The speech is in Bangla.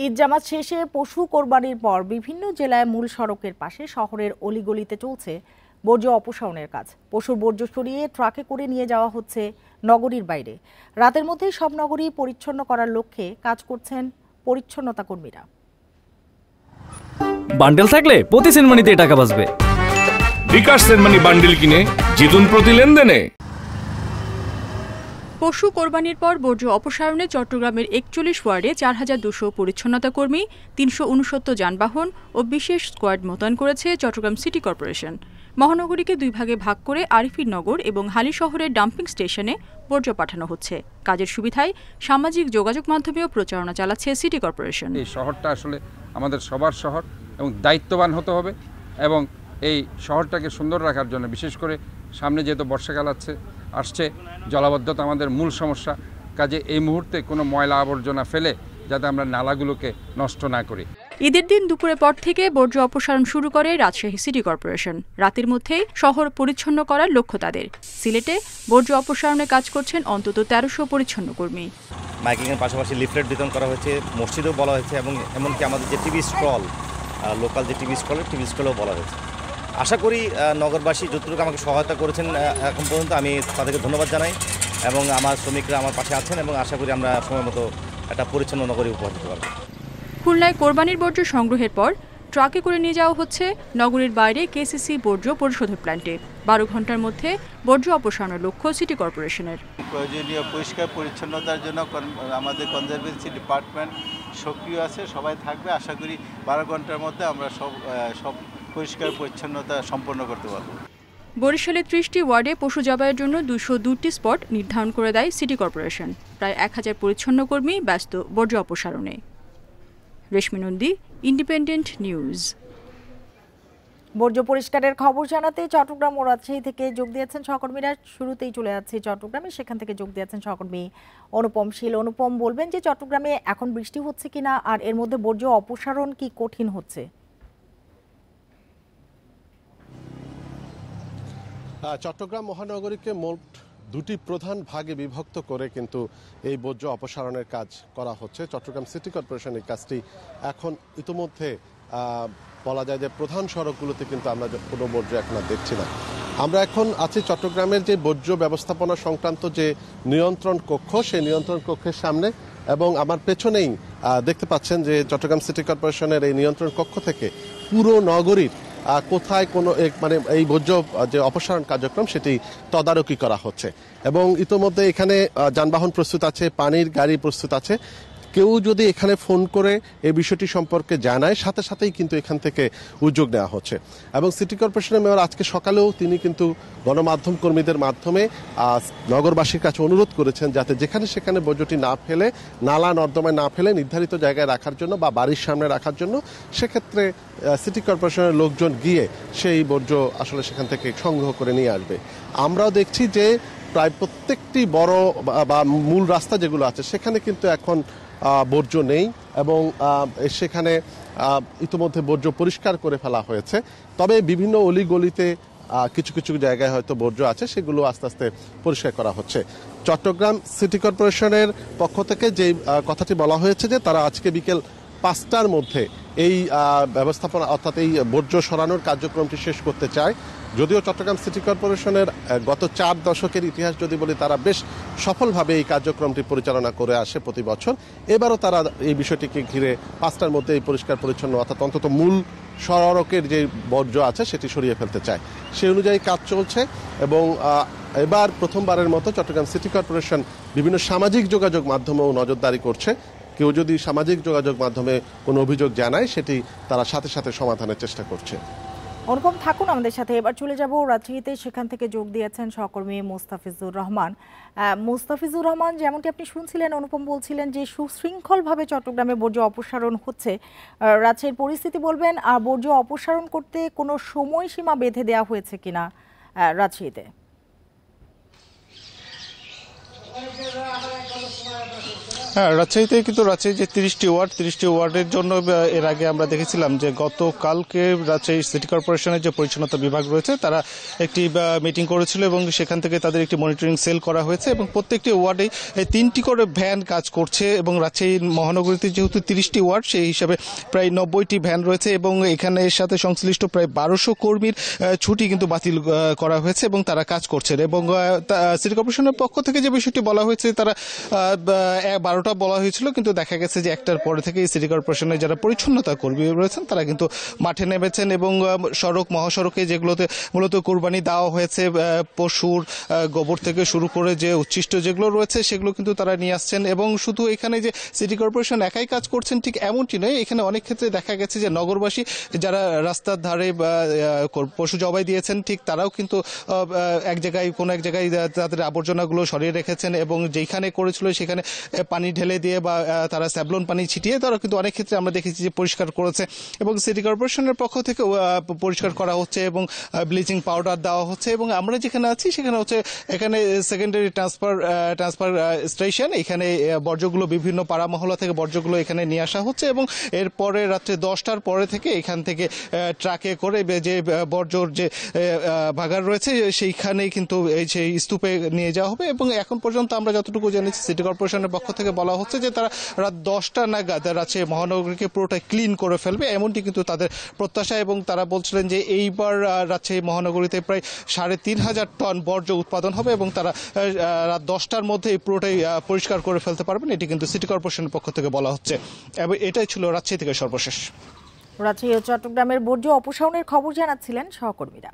ঈদ জামাত শেষে পশু কোরবানির পর বিভিন্ন জেলায় মূল সড়কের পাশে শহরের অলিগলিতে চলছে বর্জ্য অপসারণের কাজ। পশুর বর্জ্য সরিয়ে ট্রাকে করে নিয়ে যাওয়া হচ্ছে নগরীর বাইরে। রাতের মধ্যেই সব নগরী পরিচ্ছন্ন করার লক্ষ্যে কাজ করছেন পরিচ্ছন্নতা কর্মীরা। বান্ডেল থাকলে প্রতি সেনমানিতে টাকা বাঁচবে। বিকাশ সেনমানি বান্ডেল কিনে জিতুন প্রতি লেনদেনে। পশু কোরবানির পর বর্জ্য অপসারণে চট্টগ্রামের ৪১ ওয়ার্ডে ৪,২০০ পরিচ্ছন্নতা কর্মী, ৩৬৯ যানবাহন ও বিশেষ স্কোয়াড মোতায়েন করেছে চট্টগ্রাম সিটি কর্পোরেশন। মহানগরীকে দুই ভাগে ভাগ করে আরিফিন নগর এবং হালি শহরের ডাম্পিং স্টেশনে বর্জ্য পাঠানো হচ্ছে। কাজের সুবিধায় সামাজিক যোগাযোগ মাধ্যমেও প্রচারণা চালাচ্ছে সিটি কর্পোরেশন। এই শহরটা আসলে আমাদের সবার শহর এবং দায়িত্ববান হতে হবে এবং এই শহরটাকে সুন্দর রাখার জন্য, বিশেষ করে সামনে যেহেতু বর্ষাকাল আসছে, জলাবদ্ধতা আমাদের মূল সমস্যা। কাজে এই মুহূর্তে কোনো ময়লা আবর্জনা ফেলে যাতে আমরা নালাগুলোকে নষ্ট না করি। ঈদের দিন দুপুরের পর থেকে বর্জ্য অপসারণ শুরু করে রাজশাহী সিটি কর্পোরেশন। রাতের মধ্যেই শহর পরিচ্ছন্ন করার লক্ষ্য তাদের। সিলেটে বর্জ্য অপসারণে কাজ করছেন অন্তত ১৩০০ পরিচ্ছন্ন কর্মী। মাইকিংয়ের পাশাপাশি লিফলেট বিতরণ করা হয়েছে, মসজিদেও বলা হয়েছে এবং এমনকি আমাদের যে টিভি স্টল, লোকাল যে টিভি স্টলেও বলা হয়েছে। আশা করি নগরবাসী যতটুকু আমাকে সহায়তা করেছেন এখন পর্যন্ত, আমি তাদেরকে ধন্যবাদ জানাই এবং আমার শ্রমিকরা আমার পাশে আছেন এবং আশা করি আমরা সময় মতো একটা পরিচ্ছন্ন নগরী উপহার দিতে পারব। খুলনায় কোরবানির বর্জ্য সংগ্রহের পর ট্রাকে করে নিয়ে যাওয়া হচ্ছে নগরীর বাইরে কেসিসি বর্জ্য পরিশোধক প্ল্যান্টে। ১২ ঘন্টার মধ্যে বর্জ্য অপসারণের লক্ষ্য সিটি কর্পোরেশনের। প্রয়োজনীয় পরিষ্কার পরিচ্ছন্নতার জন্য আমাদের কনজারভেন্সি ডিপার্টমেন্ট সক্রিয় আছে, সবাই থাকবে। আশা করি ১২ ঘন্টার মধ্যে আমরা সব পরিষ্কার পরিচ্ছন্নতা সম্পন্ন করতে পারব। বরিশালে ৩০টি ওয়ার্ডে পশু জবাইয়ের জন্য ২০২টি স্পট নির্ধারণ করে দেয় সিটি কর্পোরেশন। প্রায় ১,০০০ পরিচ্ছন্ন কর্মী ব্যস্ত বর্জ্য অপসারণে। রেশমি নন্দী, ইন্ডিপেন্ডেন্ট নিউজ। বর্জ্য পরিষ্কারের খবর জানাতে চট্টগ্রাম ও রাজশাহী থেকে যোগ দিয়েছেন সহকর্মীরা। শুরুতেই চলে যাচ্ছে চট্টগ্রামে, সেখান থেকে যোগ দিয়েছেন সহকর্মী অনুপম শীল। অনুপম, বলবেন যে চট্টগ্রামে এখন বৃষ্টি হচ্ছে কিনা আর এর মধ্যে বর্জ্য অপসারণ কি কঠিন হচ্ছে? চট্টগ্রাম মহানগরীকে মোট দুটি প্রধান ভাগে বিভক্ত করে কিন্তু এই বর্জ্য অপসারণের কাজ করা হচ্ছে। চট্টগ্রাম সিটি কর্পোরেশন এই কাজটি এখন ইতিমধ্যে বলা যায় যে প্রধান সড়কগুলোতে কিন্তু আমরা কোনো বর্জ্য এখন আর দেখছি না। আমরা এখন আছি চট্টগ্রামের যে বর্জ্য ব্যবস্থাপনা সংক্রান্ত যে নিয়ন্ত্রণ কক্ষ, সেই নিয়ন্ত্রণ কক্ষের সামনে এবং আমার পেছনেই দেখতে পাচ্ছেন যে চট্টগ্রাম সিটি কর্পোরেশনের এই নিয়ন্ত্রণ কক্ষ থেকে পুরো নগরীর কোথায় কোনো মানে এই বর্জ্য যে অপসারণ কার্যক্রম সেটি তদারকি করা হচ্ছে এবং ইতোমধ্যে এখানে যানবাহন প্রস্তুত আছে, পানির গাড়ি প্রস্তুত আছে। কেউ যদি এখানে ফোন করে এই বিষয়টি সম্পর্কে জানায়, সাথে সাথেই কিন্তু এখান থেকে উদ্যোগ নেওয়া হচ্ছে। এবং সিটি কর্পোরেশনের মেয়র আজকে সকালেও তিনি কিন্তু গণমাধ্যম কর্মীদের মাধ্যমে নগরবাসীর কাছে অনুরোধ করেছেন যাতে যেখানে সেখানে বর্জ্যটি না ফেলে, নালা নর্দমায় না ফেলে নির্ধারিত জায়গায় রাখার জন্য বা বাড়ির সামনে রাখার জন্য। সেক্ষেত্রে সিটি কর্পোরেশনের লোকজন গিয়ে সেই বর্জ্য আসলে সেখান থেকে সংগ্রহ করে নিয়ে আসবে। আমরাও দেখছি যে প্রায় প্রত্যেকটি বড় বা মূল রাস্তা যেগুলো আছে সেখানে কিন্তু এখন বর্জ্য নেই এবং সেখানে ইতিমধ্যে বর্জ্য পরিষ্কার করে ফেলা হয়েছে। তবে বিভিন্ন অলিগলিতে কিছু কিছু জায়গায় হয়তো বর্জ্য আছে, সেগুলো আস্তে আস্তে পরিষ্কার করা হচ্ছে। চট্টগ্রাম সিটি কর্পোরেশনের পক্ষ থেকে যে কথাটি বলা হয়েছে যে তারা আজকে বিকেল ৫টার মধ্যে এই ব্যবস্থাপনা অর্থাৎ এই বর্জ্য সরানোর কার্যক্রমটি শেষ করতে চায়। যদিও চট্টগ্রাম সিটি কর্পোরেশনের গত ৪ দশকের ইতিহাস যদি বলি, তারা বেশ সফলভাবে এই কার্যক্রমটি পরিচালনা করে আসে প্রতি বছর। এবারও তারা এই বিষয়টিকে ঘিরে ৫টার মধ্যে এই পরিষ্কার পরিচ্ছন্ন অর্থাৎ অন্তত মূল সড়কের যে বর্জ্য আছে সেটি সরিয়ে ফেলতে চায়। সেই অনুযায়ী কাজ চলছে এবং এবার প্রথমবারের মতো চট্টগ্রাম সিটি কর্পোরেশন বিভিন্ন সামাজিক যোগাযোগ মাধ্যমেও নজরদারি করছে। কেউ যদি সামাজিক যোগাযোগ মাধ্যমে কোনো অভিযোগ জানায়, সেটি তারা সাথে সাথে সমাধানের চেষ্টা করছে। অনুপম, থাকুন আমাদের সাথে। এবার চলে যাব রাজশাহীতে, সেখান থেকে যোগ দিয়েছেন সহকর্মী মুস্তাফিজুর রহমান। মুস্তাফিজুর রহমান, যেমনটি আপনি শুনছিলেন, অনুপম বলছিলেন যে সুশৃঙ্খলভাবে চট্টগ্রামে বর্জ্য অপসারণ হচ্ছে। রাজশাহীর পরিস্থিতি বলবেন, আর বর্জ্য অপসারণ করতে কোনো সময়সীমা বেঁধে দেওয়া হয়েছে কিনা রাজশাহীতে? হ্যাঁ, রাজশাহীতে কিন্তু রাজশাহী যে 30টি ওয়ার্ডের জন্য এর আগে আমরা দেখেছিলাম যে গতকালকে রাজশাহী সিটি কর্পোরেশনের যে পরিচ্ছন্নতা বিভাগ রয়েছে তারা একটি মিটিং করেছিল এবং সেখান থেকে তাদের একটি মনিটরিং সেল করা হয়েছে এবং প্রত্যেকটি ওয়ার্ডে 3টি করে ভ্যান কাজ করছে এবং রাজশাহী মহানগরীতে যেহেতু 30টি ওয়ার্ড সেই হিসাবে প্রায় 90টি ভ্যান রয়েছে এবং এখানে এর সাথে সংশ্লিষ্ট প্রায় 1200 কর্মীর ছুটি কিন্তু বাতিল করা হয়েছে এবং তারা কাজ করছেন এবং সিটি কর্পোরেশনের পক্ষ থেকে যে বিষয়টি বলা হয়েছে তারা 12টা বলা হয়েছিল, কিন্তু দেখা গেছে যে একটার পরে থেকে সিটি কর্পোরেশনের যারা পরিচ্ছন্নতা কর্মী রয়েছেন তারা কিন্তু মাঠে নেমেছেন এবং মহাসড়কে যেগুলোতে মূলত কোরবানি দেওয়া হয়েছে পশুর গোবর থেকে শুরু করে যে উচ্ছিষ্ট যেগুলো রয়েছে সেগুলো কিন্তু তারা নিয়ে আসছেন এবং শুধু এখানে যে সিটি কর্পোরেশন একাই কাজ করছেন ঠিক এমনটি নয়, এখানে অনেক ক্ষেত্রে দেখা গেছে যে নগরবাসী যারা রাস্তার ধারে পশু জবাই দিয়েছেন ঠিক তারাও কিন্তু কোনো এক জায়গায় তাদের আবর্জনাগুলো সরিয়ে রেখেছেন এবং যেখানে করেছিল সেখানে পানি ঢেলে দিয়ে বা তারা স্যাভলন পানি ছিটিয়ে তারা কিন্তু অনেক ক্ষেত্রে আমরা দেখেছি যে পরিষ্কার করেছে এবং সিটি কর্পোরেশনের পক্ষ থেকে পরিষ্কার করা হচ্ছে এবং ব্লিচিং পাউডার দেওয়া হচ্ছে এবং আমরা যেখানে আছি সেখানে হচ্ছে এখানে সেকেন্ডারি ট্রান্সফার স্টেশন, এখানে বর্জ্যগুলো বিভিন্ন পাড়া মহল্লা থেকে বর্জ্যগুলো এখানে নিয়ে আসা হচ্ছে এবং এরপরে রাত্রে 10টার পরে থেকে এখান থেকে ট্রাকে করে যে বর্জ্যর যে ভাগার রয়েছে সেইখানেই কিন্তু সেই স্তূপে নিয়ে যাওয়া হবে এবং এখন পর্যন্ত আমরা যতটুকু জেনেছি সিটি কর্পোরেশনের পক্ষ থেকে বলা হচ্ছে যে তারা রাত 10টা নাগাদ রাজশাহী মহানগরীকে পুরোটাই ক্লিন করে ফেলবে, এমনটি কিন্তু তাদের প্রত্যাশা এবং তারা বলছিলেন যে এইবার রাজশাহী মহানগরীতে প্রায় 3,500 টন বর্জ্য উৎপাদন হবে এবং তারা রাত 10টার মধ্যে পুরোটাই পরিষ্কার করে ফেলতে পারবেন, এটি কিন্তু সিটি কর্পোরেশনের পক্ষ থেকে বলা হচ্ছে এবং এটাই ছিল রাজশাহী থেকে সর্বশেষ। রাজশাহী ও চট্টগ্রামের বর্জ্য অপসারণের খবর জানাচ্ছিলেন সহকর্মীরা।